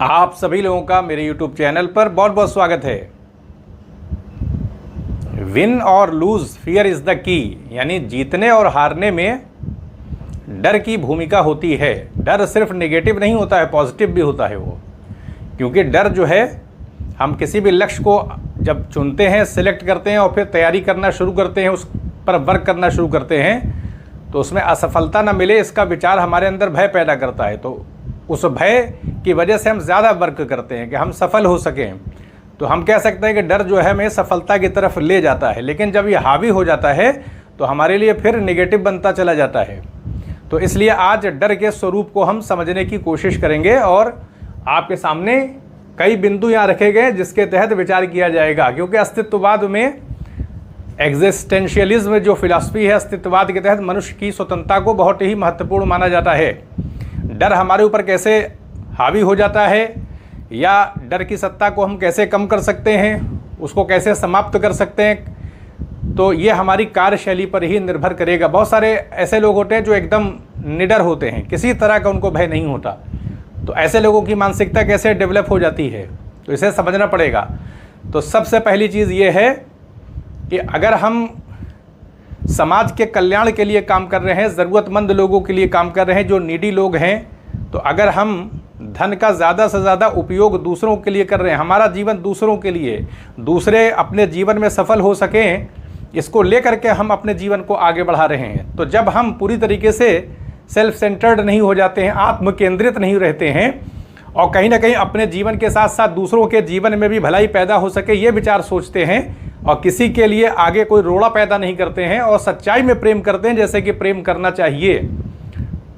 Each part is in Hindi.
आप सभी लोगों का मेरे YouTube चैनल पर बहुत बहुत स्वागत है। विन और loose fear is the key, यानी जीतने और हारने में डर की भूमिका होती है। डर सिर्फ नेगेटिव नहीं होता है, पॉजिटिव भी होता है वो। क्योंकि डर जो है, हम किसी भी लक्ष्य को जब चुनते हैं, सिलेक्ट करते हैं और फिर तैयारी करना शुरू करते हैं, उस पर वर्क करना शुरू करते हैं, तो उसमें असफलता न मिले इसका विचार हमारे अंदर भय पैदा करता है। तो उस भय की वजह से हम ज़्यादा वर्क करते हैं कि हम सफल हो सकें। तो हम कह सकते हैं कि डर जो है हमें सफलता की तरफ ले जाता है, लेकिन जब ये हावी हो जाता है तो हमारे लिए फिर नेगेटिव बनता चला जाता है। तो इसलिए आज डर के स्वरूप को हम समझने की कोशिश करेंगे और आपके सामने कई बिंदु यहाँ रखे गए जिसके तहत विचार किया जाएगा। क्योंकि अस्तित्ववाद में, एग्जिस्टेंशियलिज्म जो फिलॉसफी है, अस्तित्ववाद के तहत मनुष्य की स्वतंत्रता को बहुत ही महत्वपूर्ण माना जाता है। डर हमारे ऊपर कैसे हावी हो जाता है या डर की सत्ता को हम कैसे कम कर सकते हैं, उसको कैसे समाप्त कर सकते हैं, तो ये हमारी कार्यशैली पर ही निर्भर करेगा। बहुत सारे ऐसे लोग होते हैं जो एकदम निडर होते हैं, किसी तरह का उनको भय नहीं होता। तो ऐसे लोगों की मानसिकता कैसे डेवलप हो जाती है, तो इसे समझना पड़ेगा। तो सबसे पहली चीज़ ये है कि अगर हम समाज के कल्याण के लिए काम कर रहे हैं, ज़रूरतमंद लोगों के लिए काम कर रहे हैं, जो नीडी लोग हैं, तो अगर हम धन का ज़्यादा से ज़्यादा उपयोग दूसरों के लिए कर रहे हैं, हमारा जीवन दूसरों के लिए, दूसरे अपने जीवन में सफल हो सकें, इसको लेकर के हम अपने जीवन को आगे बढ़ा रहे हैं, तो जब हम पूरी तरीके से सेल्फ सेंटर्ड नहीं हो जाते हैं, आत्म केंद्रित नहीं रहते हैं और कहीं ना कहीं अपने जीवन के साथ साथ दूसरों के जीवन में भी भलाई पैदा हो सके ये विचार सोचते हैं और किसी के लिए आगे कोई रोड़ा पैदा नहीं करते हैं और सच्चाई में प्रेम करते हैं जैसे कि प्रेम करना चाहिए,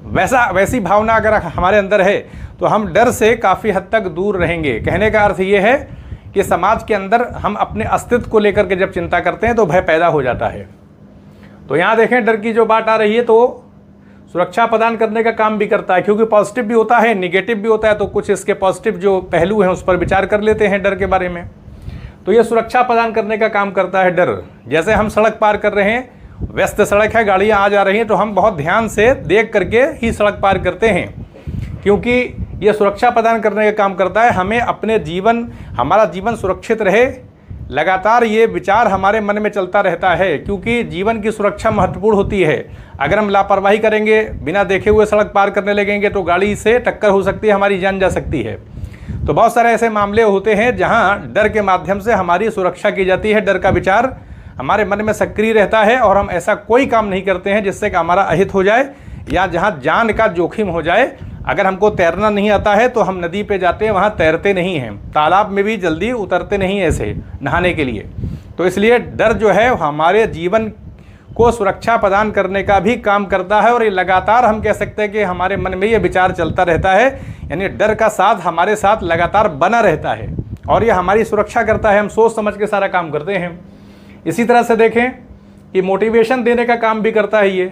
वैसी भावना अगर हमारे अंदर है तो हम डर से काफ़ी हद तक दूर रहेंगे। कहने का अर्थ ये है कि समाज के अंदर हम अपने अस्तित्व को लेकर के जब चिंता करते हैं तो भय पैदा हो जाता है। तो यहाँ देखें, डर की जो बात आ रही है तो सुरक्षा प्रदान करने का काम भी करता है, क्योंकि पॉजिटिव भी होता है, निगेटिव भी होता है। तो कुछ इसके पॉजिटिव जो पहलू हैं उस पर विचार कर लेते हैं डर के बारे में। तो ये सुरक्षा प्रदान करने का काम करता है डर। जैसे हम सड़क पार कर रहे हैं, व्यस्त सड़क है, गाड़ियाँ आ जा रही हैं, तो हम बहुत ध्यान से देख करके ही सड़क पार करते हैं, क्योंकि ये सुरक्षा प्रदान करने का काम करता है। हमें अपने जीवन, हमारा जीवन सुरक्षित रहे, लगातार ये विचार हमारे मन में चलता रहता है, क्योंकि जीवन की सुरक्षा महत्वपूर्ण होती है। अगर हम लापरवाही करेंगे, बिना देखे हुए सड़क पार करने लगेंगे, तो गाड़ी से टक्कर हो सकती है, हमारी जान जा सकती है। तो बहुत सारे ऐसे मामले होते हैं जहाँ डर के माध्यम से हमारी सुरक्षा की जाती है। डर का विचार हमारे मन में सक्रिय रहता है और हम ऐसा कोई काम नहीं करते हैं जिससे कि हमारा अहित हो जाए या जहाँ जान का जोखिम हो जाए। अगर हमको तैरना नहीं आता है तो हम नदी पे जाते हैं, वहाँ तैरते नहीं हैं, तालाब में भी जल्दी उतरते नहीं ऐसे नहाने के लिए। तो इसलिए डर जो है हमारे जीवन को सुरक्षा प्रदान करने का भी काम करता है और ये लगातार हम कह सकते हैं कि हमारे मन में ये विचार चलता रहता है, यानी डर का साथ हमारे साथ लगातार बना रहता है और ये हमारी सुरक्षा करता है। हम सोच समझ के सारा काम करते हैं। इसी तरह से देखें कि मोटिवेशन देने का काम भी करता है। ये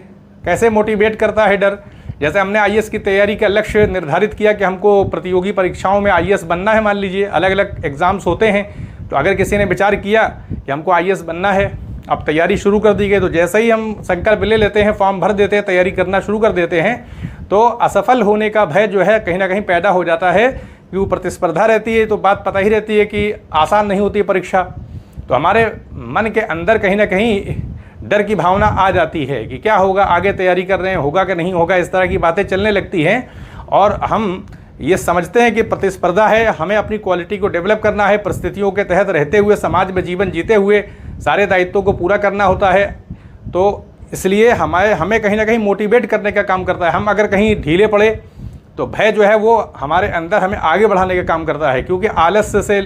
कैसे मोटिवेट करता है डर? जैसे हमने आईएएस की तैयारी का लक्ष्य निर्धारित किया कि हमको प्रतियोगी परीक्षाओं में आईएएस बनना है, मान लीजिए अलग अलग एग्ज़ाम्स होते हैं, तो अगर किसी ने विचार किया कि हमको आईएएस बनना है, अब तैयारी शुरू कर दी गई, तो जैसे ही हम संकल्प ले लेते हैं, फॉर्म भर देते हैं, तैयारी करना शुरू कर देते हैं, तो असफल होने का भय जो है कहीं ना कहीं पैदा हो जाता है। क्योंकि प्रतिस्पर्धा रहती है, तो बात पता ही रहती है कि आसान नहीं होती परीक्षा। तो हमारे मन के अंदर कहीं ना कहीं डर की भावना आ जाती है कि क्या होगा, आगे तैयारी कर रहे हैं, होगा कि नहीं होगा, इस तरह की बातें चलने लगती हैं और हम ये समझते हैं कि प्रतिस्पर्धा है, हमें अपनी क्वालिटी को डेवलप करना है, परिस्थितियों के तहत रहते हुए, समाज में जीवन जीते हुए सारे दायित्वों को पूरा करना होता है। तो इसलिए हमें कहीं ना कहीं मोटिवेट करने का काम करता है। हम अगर कहीं ढीले पड़े तो भय जो है वो हमारे अंदर हमें आगे बढ़ाने का काम करता है, क्योंकि आलस्य से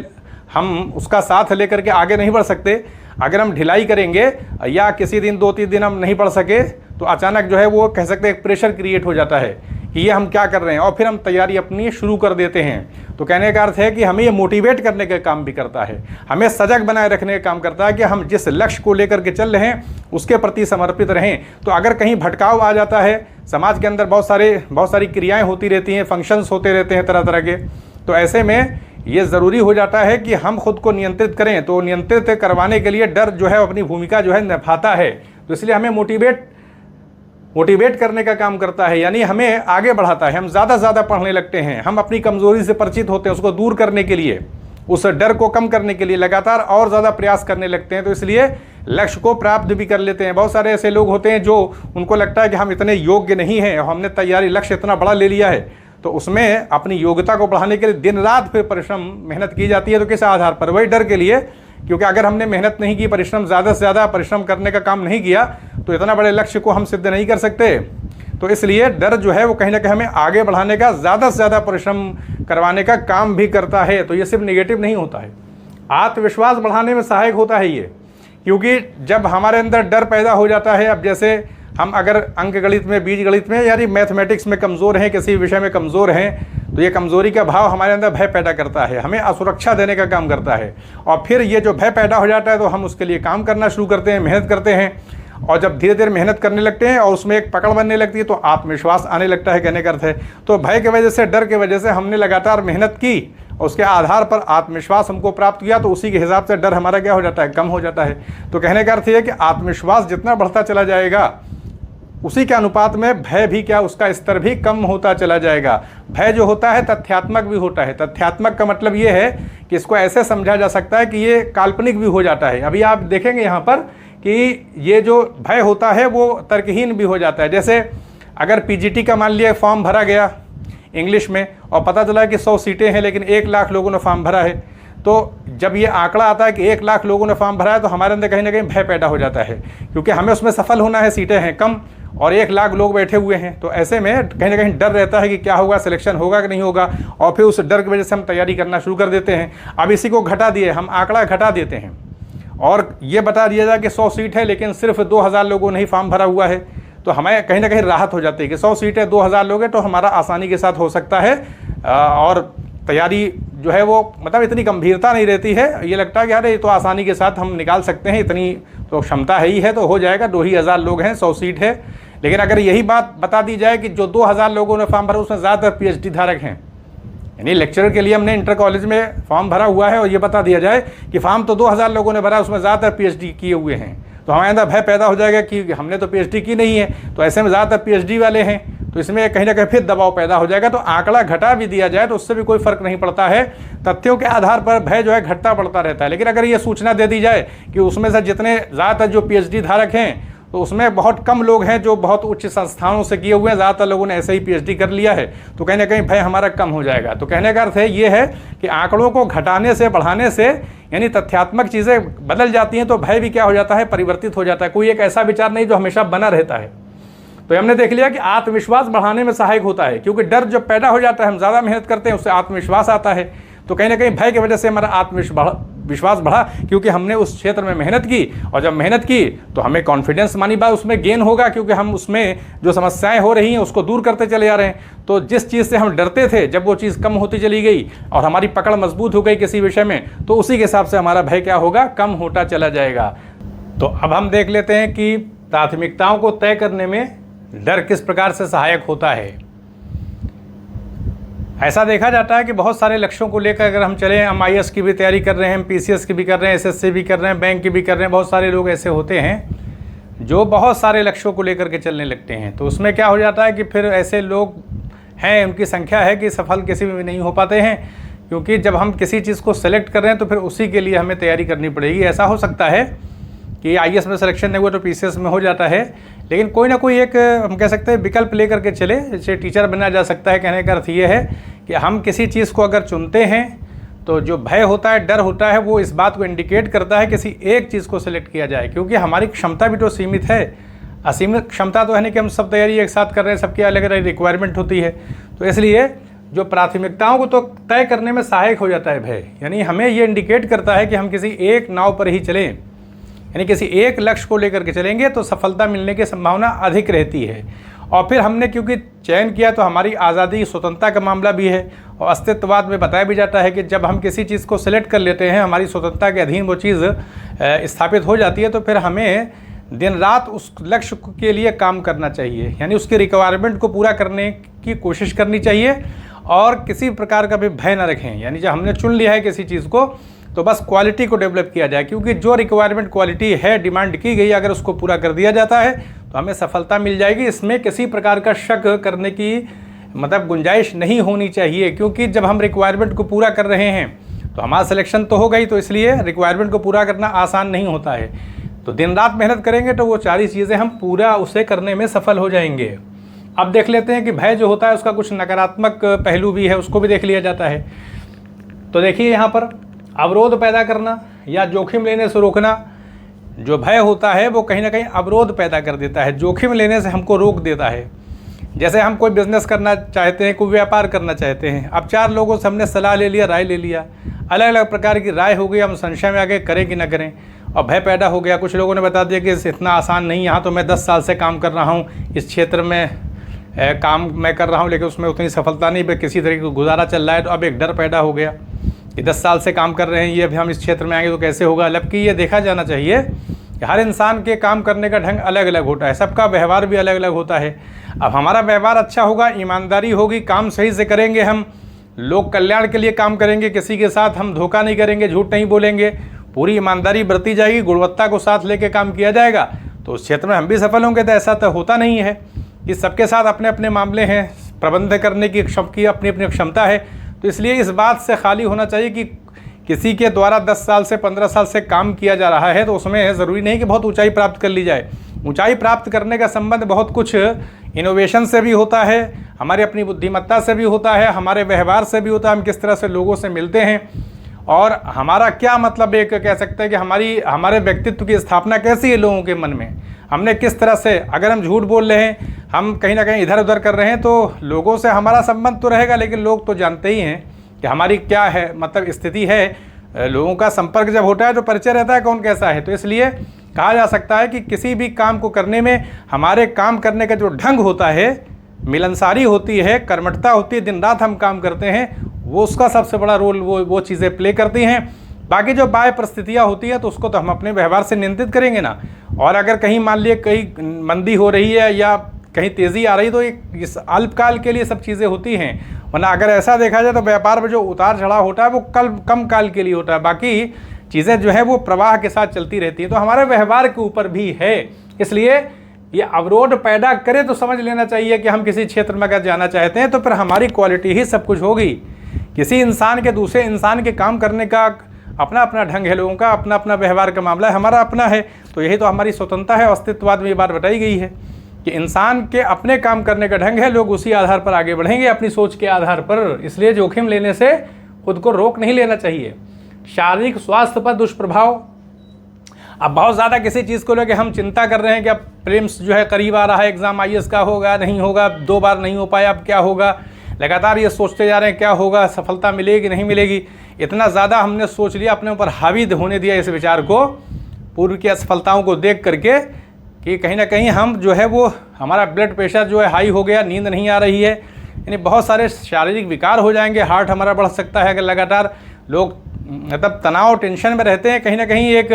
हम उसका साथ लेकर के आगे नहीं बढ़ सकते। अगर हम ढिलाई करेंगे या किसी दिन 2-3 दिन हम नहीं पढ़ सके तो अचानक जो है वो कह सकते हैं एक प्रेशर क्रिएट हो जाता है कि ये हम क्या कर रहे हैं, और फिर हम तैयारी अपनी शुरू कर देते हैं। तो कहने का अर्थ है कि हमें ये मोटिवेट करने का काम भी करता है, हमें सजग बनाए रखने का काम करता है कि हम जिस लक्ष्य को लेकर के चल रहे हैं उसके प्रति समर्पित रहें। तो अगर कहीं भटकाव आ जाता है, समाज के अंदर बहुत सारी क्रियाएँ होती रहती हैं, फंक्शंस होते रहते हैं तरह तरह के, तो ऐसे में ये ज़रूरी हो जाता है कि हम खुद को नियंत्रित करें। तो नियंत्रित करवाने के लिए डर जो है अपनी भूमिका जो है निभाता है। तो इसलिए हमें मोटिवेट मोटिवेट करने का काम करता है, यानी हमें आगे बढ़ाता है। हम ज़्यादा से ज़्यादा पढ़ने लगते हैं, हम अपनी कमज़ोरी से परिचित होते हैं, उसको दूर करने के लिए, उस डर को कम करने के लिए लगातार और ज़्यादा प्रयास करने लगते हैं, तो इसलिए लक्ष्य को प्राप्त भी कर लेते हैं। बहुत सारे ऐसे लोग होते हैं जो उनको लगता है कि हम इतने योग्य नहीं हैं और हमने तैयारी लक्ष्य इतना बड़ा ले लिया है, तो उसमें अपनी योग्यता को बढ़ाने के लिए दिन रात फिर परिश्रम मेहनत की जाती है। तो किस आधार पर? वही डर के लिए, क्योंकि अगर हमने मेहनत नहीं की, परिश्रम ज़्यादा से ज़्यादा परिश्रम करने का काम नहीं किया, तो इतना बड़े लक्ष्य को हम सिद्ध नहीं कर सकते। तो इसलिए डर जो है वो कहीं ना कहीं हमें आगे बढ़ाने का, ज़्यादा से ज़्यादा परिश्रम करवाने का काम भी करता है। तो ये सिर्फ नेगेटिव नहीं होता है, आत्मविश्वास बढ़ाने में सहायक होता है ये। क्योंकि जब हमारे अंदर डर पैदा हो जाता है, अब जैसे हम अगर अंक गणित में, बीज गणित में, यानी मैथमेटिक्स में कमज़ोर हैं, किसी विषय में कमज़ोर हैं, तो ये कमज़ोरी का भाव हमारे अंदर भय पैदा करता है, हमें असुरक्षा देने का काम करता है। और फिर ये जो भय पैदा हो जाता है तो हम उसके लिए काम करना शुरू करते हैं, मेहनत करते हैं, और जब धीरे धीरे मेहनत करने लगते हैं और उसमें एक पकड़ बनने लगती है तो आत्मविश्वास आने लगता है, कहने का अर्थ है। तो भय की वजह से, डर की वजह से हमने लगातार मेहनत की, उसके आधार पर आत्मविश्वास हमको प्राप्त किया, तो उसी के हिसाब से डर हमारा क्या हो जाता है? कम हो जाता है। तो कहने का अर्थ ये है कि आत्मविश्वास जितना बढ़ता चला जाएगा, उसी के अनुपात में भय भी क्या, उसका स्तर भी कम होता चला जाएगा। भय जो होता है तथ्यात्मक भी होता है। तथ्यात्मक का मतलब ये है कि इसको ऐसे समझा जा सकता है कि ये काल्पनिक भी हो जाता है। अभी आप देखेंगे यहाँ पर कि ये जो भय होता है वो तर्कहीन भी हो जाता है। जैसे अगर पीजीटी का मान लिया फॉर्म भरा गया इंग्लिश में और पता चला कि 100 सीटें हैं लेकिन 1 लाख लोगों ने फॉर्म भरा है, तो जब ये आंकड़ा आता है कि 1 लाख लोगों ने फॉर्म भरा है तो हमारे अंदर कहीं ना कहीं भय पैदा हो जाता है, क्योंकि हमें उसमें सफल होना है, सीटें हैं कम और 1 लाख लोग बैठे हुए हैं। तो ऐसे में कहीं ना कहीं डर रहता है कि क्या होगा, सिलेक्शन होगा कि नहीं होगा, और फिर उस डर की वजह से हम तैयारी करना शुरू कर देते हैं। अब इसी को घटा दिए, हम आंकड़ा घटा देते हैं और ये बता दिया जाए कि 100 सीट है लेकिन सिर्फ 2000 लोगों ने ही फॉर्म भरा हुआ है, तो हमें कहीं ना कहीं राहत हो जाती है कि 100 सीट है, 2000 लोग हैं, तो हमारा आसानी के साथ हो सकता है। और तैयारी जो है वो मतलब इतनी गंभीरता नहीं रहती है, ये लगता है कि अरे ये तो आसानी के साथ हम निकाल सकते हैं, इतनी तो क्षमता है ही है, तो हो जाएगा, 2000 लोग हैं, 100 सीट है। लेकिन अगर यही बात बता दी जाए कि जो 2000 लोगों ने फॉर्म भरा उसमें ज़्यादातर PhD धारक हैं, यानी लेक्चरर के लिए हमने इंटर कॉलेज में फॉर्म भरा हुआ है और ये बता दिया जाए कि फॉर्म तो 2000 लोगों ने भरा, उसमें ज़्यादातर PhD किए हुए हैं, तो हमारे अंदर भय पैदा हो जाएगा कि हमने तो PhD की नहीं है, तो ऐसे में ज़्यादातर PhD वाले हैं, तो इसमें कहीं ना कहीं फिर दबाव पैदा हो जाएगा। तो आंकड़ा घटा भी दिया जाए तो उससे भी कोई फर्क नहीं पड़ता है, तथ्यों के आधार पर भय जो है घटता बढ़ता रहता है। लेकिन अगर ये सूचना दे दी जाए कि उसमें से जितने ज़्यादातर जो PhD धारक हैं तो उसमें बहुत कम लोग हैं जो बहुत उच्च संस्थानों से किए हुए हैं, ज़्यादातर लोगों ने ऐसे ही PhD कर लिया है, तो कहीं ना कहीं भय हमारा कम हो जाएगा। तो कहने का अर्थ है ये है कि आंकड़ों को घटाने से, बढ़ाने से, यानी तथ्यात्मक चीज़ें बदल जाती हैं तो भय भी क्या हो जाता है? परिवर्तित हो जाता है। कोई एक ऐसा विचार नहीं जो हमेशा बना रहता है। तो हमने देख लिया कि आत्मविश्वास बढ़ाने में सहायक होता है, क्योंकि डर जब पैदा हो जाता है, हम ज़्यादा मेहनत करते हैं, उससे आत्मविश्वास आता है। तो कहीं ना कहीं भय की वजह से हमारा आत्मविश्वास बढ़ा, क्योंकि हमने उस क्षेत्र में मेहनत की, और जब मेहनत की तो हमें कॉन्फिडेंस मानी बात उसमें गेन होगा, क्योंकि हम उसमें जो समस्याएं हो रही हैं उसको दूर करते चले जा रहे हैं। तो जिस चीज़ से हम डरते थे, जब वो चीज़ कम होती चली गई और हमारी पकड़ मजबूत हो गई किसी विषय में, तो उसी के हिसाब से हमारा भय क्या होगा? कम होता चला जाएगा। तो अब हम देख लेते हैं कि प्राथमिकताओं को तय करने में डर किस प्रकार से सहायक होता है। ऐसा देखा जाता है कि बहुत सारे लक्ष्यों को लेकर अगर हम चलें, हम IAS की भी तैयारी कर रहे हैं, PCS की भी कर रहे हैं, SSC भी कर रहे हैं, बैंक की भी कर रहे हैं, बहुत सारे लोग ऐसे होते हैं जो बहुत सारे लक्ष्यों को लेकर के चलने लगते हैं। तो उसमें क्या हो जाता है कि फिर ऐसे लोग हैं, उनकी संख्या है कि सफल किसी में भी नहीं हो पाते हैं, क्योंकि जब हम किसी चीज़ को सेलेक्ट कर रहे हैं तो फिर उसी के लिए हमें तैयारी करनी पड़ेगी। ऐसा हो सकता है कि IAS में सिलेक्शन नहीं हुआ तो PCS में हो जाता है, लेकिन कोई ना कोई एक हम कह सकते हैं विकल्प लेकर के चले, जैसे टीचर बनना जा सकता है। कहने का अर्थ ये है कि हम किसी चीज़ को अगर चुनते हैं तो जो भय होता है, डर होता है, वो इस बात को इंडिकेट करता है किसी एक चीज़ को सिलेक्ट किया जाए, क्योंकि हमारी क्षमता भी तो सीमित है। असीमित क्षमता तो है नहीं कि हम सब तैयारी एक साथ कर रहे हैं, सबकी अलग अलग रिक्वायरमेंट होती है। तो इसलिए जो प्राथमिकताओं को तो तय करने में सहायक हो जाता है भय, यानी हमें ये इंडिकेट करता है कि हम किसी एक नाव पर ही चलें, यानी किसी एक लक्ष्य को लेकर के चलेंगे तो सफलता मिलने की संभावना अधिक रहती है। और फिर हमने क्योंकि चयन किया तो हमारी आज़ादी, स्वतंत्रता का मामला भी है, और अस्तित्ववाद में बताया भी जाता है कि जब हम किसी चीज़ को सिलेक्ट कर लेते हैं, हमारी स्वतंत्रता के अधीन वो चीज़ स्थापित हो जाती है, तो फिर हमें दिन रात उस लक्ष्य के लिए काम करना चाहिए, यानी उसकी रिक्वायरमेंट को पूरा करने की कोशिश करनी चाहिए, और किसी प्रकार का भी भय न रखें। यानी जब हमने चुन लिया है किसी चीज़ को तो बस क्वालिटी को डेवलप किया जाए, क्योंकि जो रिक्वायरमेंट क्वालिटी है, डिमांड की गई, अगर उसको पूरा कर दिया जाता है तो हमें सफलता मिल जाएगी। इसमें किसी प्रकार का शक करने की मतलब गुंजाइश नहीं होनी चाहिए, क्योंकि जब हम रिक्वायरमेंट को पूरा कर रहे हैं तो हमारा सिलेक्शन तो हो गई, तो इसलिए रिक्वायरमेंट को पूरा करना आसान नहीं होता है। तो दिन रात मेहनत करेंगे तो वो सारी चीज़ें हम पूरा उसे करने में सफल हो जाएंगे। अब देख लेते हैं कि भय जो होता है उसका कुछ नकारात्मक पहलू भी है, उसको भी देख लिया जाता है। तो देखिए यहाँ पर अवरोध पैदा करना या जोखिम लेने से रोकना, जो भय होता है वो कहीं ना कहीं अवरोध पैदा कर देता है, जोखिम लेने से हमको रोक देता है। जैसे हम कोई बिज़नेस करना चाहते हैं, कोई व्यापार करना चाहते हैं, अब 4 लोगों से हमने सलाह ले लिया, राय ले लिया, अलग अलग प्रकार की राय हो गई, हम संशय में आ गए करें कि ना करें, और भय पैदा हो गया। कुछ लोगों ने बता दिया कि इतना आसान नहीं, यहाँ तो मैं 10 साल से काम कर रहा हूँ, इस क्षेत्र में काम मैं कर रहा हूँ, लेकिन उसमें उतनी सफलता नहीं, बस किसी तरीके का गुजारा चल रहा है। तो अब एक डर पैदा हो गया कि 10 साल से काम कर रहे हैं, ये अभी हम इस क्षेत्र में आएंगे तो कैसे होगा। जबकि ये देखा जाना चाहिए कि हर इंसान के काम करने का ढंग अलग अलग होता है, सबका व्यवहार भी अलग अलग होता है। अब हमारा व्यवहार अच्छा होगा, ईमानदारी होगी, काम सही से करेंगे, हम लोक कल्याण के लिए काम करेंगे, किसी के साथ हम धोखा नहीं करेंगे, झूठ नहीं बोलेंगे, पूरी ईमानदारी बरती जाएगी, गुणवत्ता को साथ लेके काम किया जाएगा, तो उस क्षेत्र में हम भी सफल होंगे। तो ऐसा तो होता नहीं है कि सबके साथ अपने अपने मामले हैं, प्रबंध करने की अपनी अपनी क्षमता है। तो इसलिए इस बात से खाली होना चाहिए कि किसी के द्वारा 10 साल से 15 साल से काम किया जा रहा है तो उसमें ज़रूरी नहीं कि बहुत ऊंचाई प्राप्त कर ली जाए। ऊंचाई प्राप्त करने का संबंध बहुत कुछ इनोवेशन से भी होता है, हमारी अपनी बुद्धिमत्ता से भी होता है, हमारे व्यवहार से भी होता है, हम किस तरह से लोगों से मिलते हैं, और हमारा क्या मतलब एक कह सकते हैं कि हमारे व्यक्तित्व की स्थापना कैसी है लोगों के मन में, हमने किस तरह से, अगर हम झूठ बोल रहे हैं, हम कहीं ना कहीं इधर उधर कर रहे हैं, तो लोगों से हमारा संबंध तो रहेगा, लेकिन लोग तो जानते ही हैं कि हमारी क्या है मतलब स्थिति है। लोगों का संपर्क जब होता है तो परिचय रहता है कौन कैसा है। तो इसलिए कहा जा सकता है कि किसी भी काम को करने में हमारे काम करने का जो ढंग होता है, मिलनसारी होती है, कर्मठता होती है, दिन रात हम काम करते हैं, वो उसका सबसे बड़ा रोल वो चीज़ें प्ले करती हैं। बाकी जो बाह्य परिस्थितियाँ होती हैं तो उसको तो हम अपने व्यवहार से नियंत्रित करेंगे ना। और अगर कहीं मान लिए कहीं मंदी हो रही है या कहीं तेज़ी आ रही, तो इस अल्पकाल के लिए सब चीज़ें होती हैं, वरना अगर ऐसा देखा जाए तो व्यापार में जो उतार चढ़ाव होता है वो कम काल के लिए होता है, बाकी चीज़ें जो है वो प्रवाह के साथ चलती रहती हैं। तो हमारे व्यवहार के ऊपर भी है। इसलिए ये अवरोध पैदा करे तो समझ लेना चाहिए कि हम किसी क्षेत्र में अगर जाना चाहते हैं तो फिर हमारी क्वालिटी ही सब कुछ होगी। किसी इंसान के दूसरे इंसान के काम करने का अपना अपना ढंग है, लोगों का अपना अपना व्यवहार का मामला है, हमारा अपना है। तो यही तो हमारी स्वतंत्रता है। अस्तित्ववाद में ये बात बताई गई है कि इंसान के अपने काम करने का ढंग है, लोग उसी आधार पर आगे बढ़ेंगे, अपनी सोच के आधार पर। इसलिए जोखिम लेने से खुद को रोक नहीं लेना चाहिए। शारीरिक स्वास्थ्य पर दुष्प्रभाव, अब बहुत ज़्यादा किसी चीज़ को लेकर हम चिंता कर रहे हैं कि अब प्रीलिम्स जो है करीब आ रहा है, एग्ज़ाम IAS का होगा नहीं होगा, 2 बार नहीं हो पाया, अब क्या होगा, लगातार ये सोचते जा रहे हैं क्या होगा, सफलता मिलेगी नहीं मिलेगी। इतना ज़्यादा हमने सोच लिया, अपने ऊपर हावी होने दिया इस विचार को, पूर्व की असफलताओं को देख करके, कि कहीं ना कहीं हम जो है वो हमारा ब्लड प्रेशर जो है हाई हो गया, नींद नहीं आ रही है, यानी बहुत सारे शारीरिक विकार हो जाएंगे, हार्ट हमारा बढ़ सकता है। अगर लगातार लोग मतलब तनाव टेंशन में रहते हैं, कहीं ना कहीं एक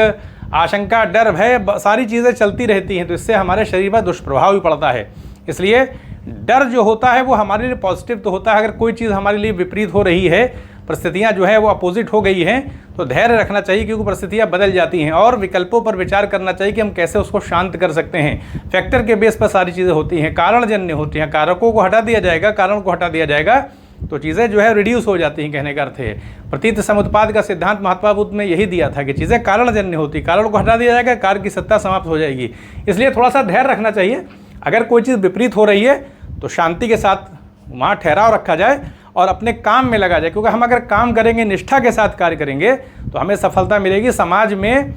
आशंका, डर, भय, सारी चीज़ें चलती रहती हैं, तो इससे हमारे शरीर पर दुष्प्रभाव भी पड़ता है। इसलिए डर जो होता है वो हमारे लिए पॉजिटिव तो होता है। अगर कोई चीज़ हमारे लिए विपरीत हो रही है, परिस्थितियाँ जो है वो अपोजिट हो गई हैं, तो धैर्य रखना चाहिए, क्योंकि परिस्थितियाँ बदल जाती हैं, और विकल्पों पर विचार करना चाहिए कि हम कैसे उसको शांत कर सकते हैं। फैक्टर के बेस पर सारी चीज़ें होती हैं, कारणजन्य होती हैं, कारकों को हटा दिया जाएगा, कारण को हटा दिया जाएगा, तो चीज़ें जो है रिड्यूस हो जाती हैं। कहने का अर्थ है प्रतीत समुत्पाद का सिद्धांत महात्मा बुद्ध ने यही दिया था कि चीज़ें कारणजन्य होती, कारण को हटा दिया जाएगा, कार्य की सत्ता समाप्त हो जाएगी। इसलिए थोड़ा सा धैर्य रखना चाहिए। अगर कोई चीज़ विपरीत हो रही है तो शांति के साथ वहाँ ठहराव रखा जाए और अपने काम में लगा जाए, क्योंकि हम अगर काम करेंगे, निष्ठा के साथ कार्य करेंगे, तो हमें सफलता मिलेगी। समाज में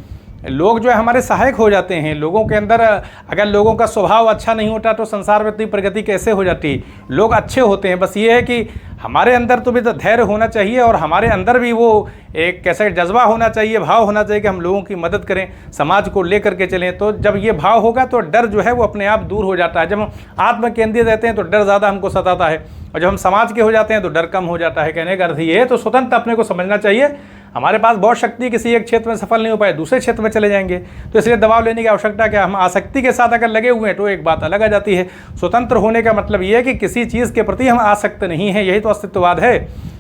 लोग जो है हमारे सहायक हो जाते हैं। लोगों के अंदर अगर लोगों का स्वभाव अच्छा नहीं होता तो संसार में इतनी प्रगति कैसे हो जाती। लोग अच्छे होते हैं, बस ये है कि हमारे अंदर तो भी तो धैर्य होना चाहिए, और हमारे अंदर भी वो एक कैसे जज्बा होना चाहिए, भाव होना चाहिए कि हम लोगों की मदद करें, समाज को लेकर के चलें। तो जब ये भाव होगा तो डर जो है वो अपने आप दूर हो जाता है। जब हम आत्म केंद्रित रहते हैं तो डर ज़्यादा हमको सताता है, और जब हम समाज के हो जाते हैं तो डर कम हो जाता है। कहने का अर्थ ये है, तो स्वतंत्र अपने को समझना चाहिए। हमारे पास बहुत शक्ति, किसी एक क्षेत्र में सफल नहीं हो पाए, दूसरे क्षेत्र में चले जाएंगे, तो इसलिए दबाव लेने की आवश्यकता क्या। हम आसक्ति के साथ अगर लगे हुए हैं तो एक बात अलग आ जाती है। स्वतंत्र होने का मतलब ये है कि किसी चीज़ के प्रति हम आसक्त नहीं हैं। यही तो अस्तित्ववाद है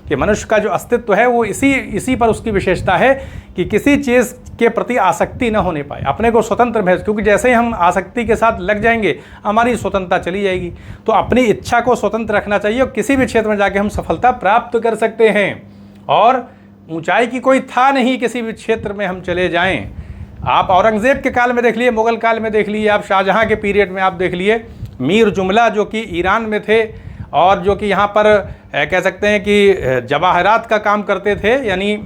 कि मनुष्य का जो अस्तित्व है वो इसी पर उसकी विशेषता है कि किसी चीज़ के प्रति आसक्ति न होने पाए, अपने को स्वतंत्र महसूस, क्योंकि जैसे ही हम आसक्ति के साथ लग जाएंगे हमारी स्वतंत्रता चली जाएगी। तो अपनी इच्छा को स्वतंत्र रखना चाहिए और किसी भी क्षेत्र में जाके हम सफलता प्राप्त कर सकते हैं। और ऊंचाई की कोई था नहीं, किसी भी क्षेत्र में हम चले जाएं। आप औरंगज़ेब के काल में देख लिए, मुग़ल काल में देख लिए, आप शाहजहाँ के पीरियड में आप देख लिए, मीर जुमला जो कि ईरान में थे और जो कि यहाँ पर कह सकते हैं कि जवाहरात का काम करते थे, यानी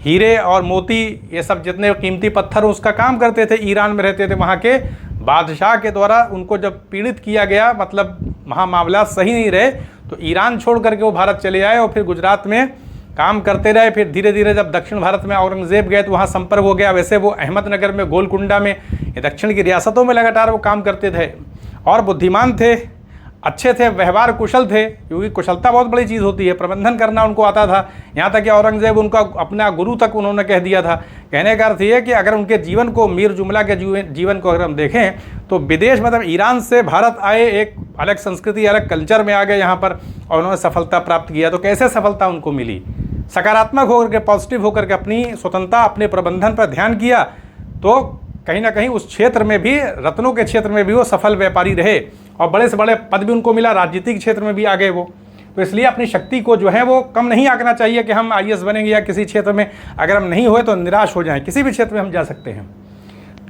हीरे और मोती ये सब जितने कीमती पत्थर उसका काम करते थे, ईरान में रहते थे। वहाँ के बादशाह के द्वारा उनको जब पीड़ित किया गया, मतलब वहाँ मामला सही नहीं रहे, तो ईरान छोड़ करके वो भारत चले आए और फिर गुजरात में काम करते रहे। फिर धीरे धीरे जब दक्षिण भारत में औरंगज़ेब गए तो वहाँ संपर्क हो गया। वैसे वो अहमदनगर में, गोलकुंडा में, ये दक्षिण की रियासतों में लगातार वो काम करते थे और बुद्धिमान थे, अच्छे थे, व्यवहार कुशल थे, क्योंकि कुशलता बहुत बड़ी चीज़ होती है, प्रबंधन करना उनको आता था। यहाँ तक कि औरंगज़ेब उनका अपना गुरु तक उन्होंने कह दिया था। कहने का अर्थ ये कि अगर उनके जीवन को, मीर जुमला के जीवन को अगर हम देखें तो विदेश, मतलब ईरान से भारत आए, एक अलग संस्कृति, अलग कल्चर में आ गए यहाँ पर और उन्होंने सफलता प्राप्त किया। तो कैसे सफलता उनको मिली? सकारात्मक होकर के, पॉजिटिव होकर के अपनी स्वतंत्रता, अपने प्रबंधन पर ध्यान किया, तो कहीं ना कहीं उस क्षेत्र में भी, रत्नों के क्षेत्र में भी वो सफल व्यापारी रहे और बड़े से बड़े पद भी उनको मिला, राजनीतिक क्षेत्र में भी आ गए वो। तो इसलिए अपनी शक्ति को जो है वो कम नहीं आंकना चाहिए कि हम आईएएस बनेंगे या किसी क्षेत्र में अगर हम नहीं हुए तो निराश हो जाएं। किसी भी क्षेत्र में हम जा सकते हैं।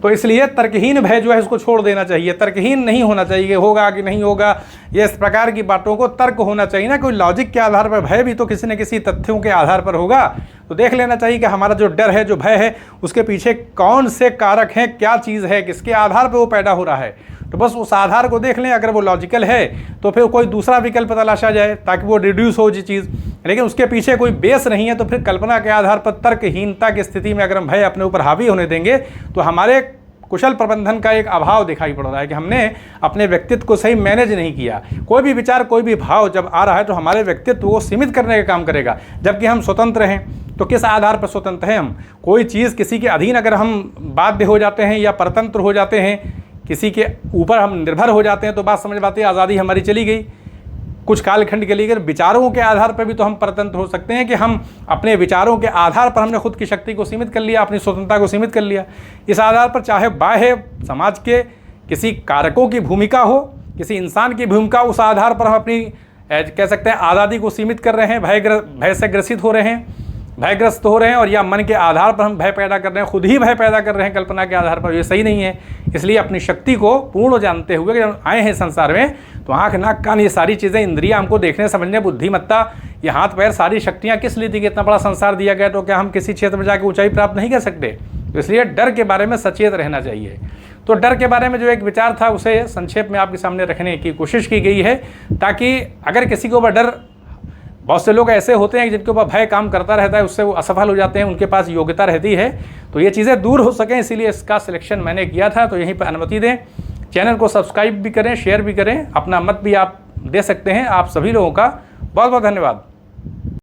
तो इसलिए तर्कहीन भय जो है इसको छोड़ देना चाहिए, तर्कहीन नहीं होना चाहिए, होगा कि नहीं होगा, ये इस प्रकार की बातों को तर्क होना चाहिए ना। कोई लॉजिक के आधार पर भय भी तो किसी न किसी तथ्यों के आधार पर होगा। तो देख लेना चाहिए कि हमारा जो डर है, जो भय है, उसके पीछे कौन से कारक हैं, क्या चीज़ है, किसके आधार पर वो पैदा हो रहा है। तो बस उस आधार को देख लें, अगर वो लॉजिकल है तो फिर कोई दूसरा विकल्प तलाशा जाए ताकि वो रिड्यूस हो जी चीज़। लेकिन उसके पीछे कोई बेस नहीं है तो फिर कल्पना के आधार पर तर्कहीनता की स्थिति में अगर हम भय अपने ऊपर हावी होने देंगे तो हमारे कुशल प्रबंधन का एक अभाव दिखाई पड़ रहा है कि हमने अपने व्यक्तित्व को सही मैनेज नहीं किया। कोई भी विचार, कोई भी भाव जब आ रहा है तो हमारे व्यक्तित्व को सीमित करने का काम करेगा, जबकि हम स्वतंत्र हैं। तो किस आधार पर स्वतंत्र हैं हम? कोई चीज़ किसी के अधीन अगर हम बाध्य हो जाते हैं या परतंत्र हो जाते हैं, किसी के ऊपर हम निर्भर हो जाते हैं, तो बात समझ पाते हैं, आज़ादी हमारी चली गई कुछ कालखंड के लिए। विचारों के आधार पर भी तो हम परतंत्र हो सकते हैं कि हम अपने विचारों के आधार पर हमने खुद की शक्ति को सीमित कर लिया, अपनी स्वतंत्रता को सीमित कर लिया। इस आधार पर चाहे बाह्य समाज के किसी कारकों की भूमिका हो, किसी इंसान की भूमिका, उस आधार पर हम अपनी कह सकते हैं आज़ादी को सीमित कर रहे हैं, भय से ग्रसित हो रहे हैं, भयग्रस्त हो रहे हैं, और या मन के आधार पर हम भय पैदा कर रहे हैं, खुद ही भय पैदा कर रहे हैं कल्पना के आधार पर। ये सही नहीं है। इसलिए अपनी शक्ति को पूर्ण जानते हुए जब आए हैं संसार में, तो आँख, नाक, कान, ये सारी चीज़ें, इंद्रियां हमको देखने, समझने, बुद्धिमत्ता, ये हाथ पैर, सारी शक्तियाँ किस लिए दी गई? इतना बड़ा संसार दिया गया तो क्या हम किसी क्षेत्र में जाकर ऊंचाई प्राप्त नहीं कर सकते? तो इसलिए डर के बारे में सचेत रहना चाहिए। तो डर के बारे में जो एक विचार था उसे संक्षेप में आपके सामने रखने की कोशिश की गई है, ताकि अगर किसी के ऊपर डर, बहुत से लोग ऐसे होते हैं जिनके ऊपर भय काम करता रहता है, उससे वो असफल हो जाते हैं, उनके पास योग्यता रहती है, तो ये चीज़ें दूर हो सकें, इसीलिए इसका सिलेक्शन मैंने किया था। तो यहीं पर अनुमति दें, चैनल को सब्सक्राइब भी करें, शेयर भी करें, अपना मत भी आप दे सकते हैं। आप सभी लोगों का बहुत बहुत धन्यवाद।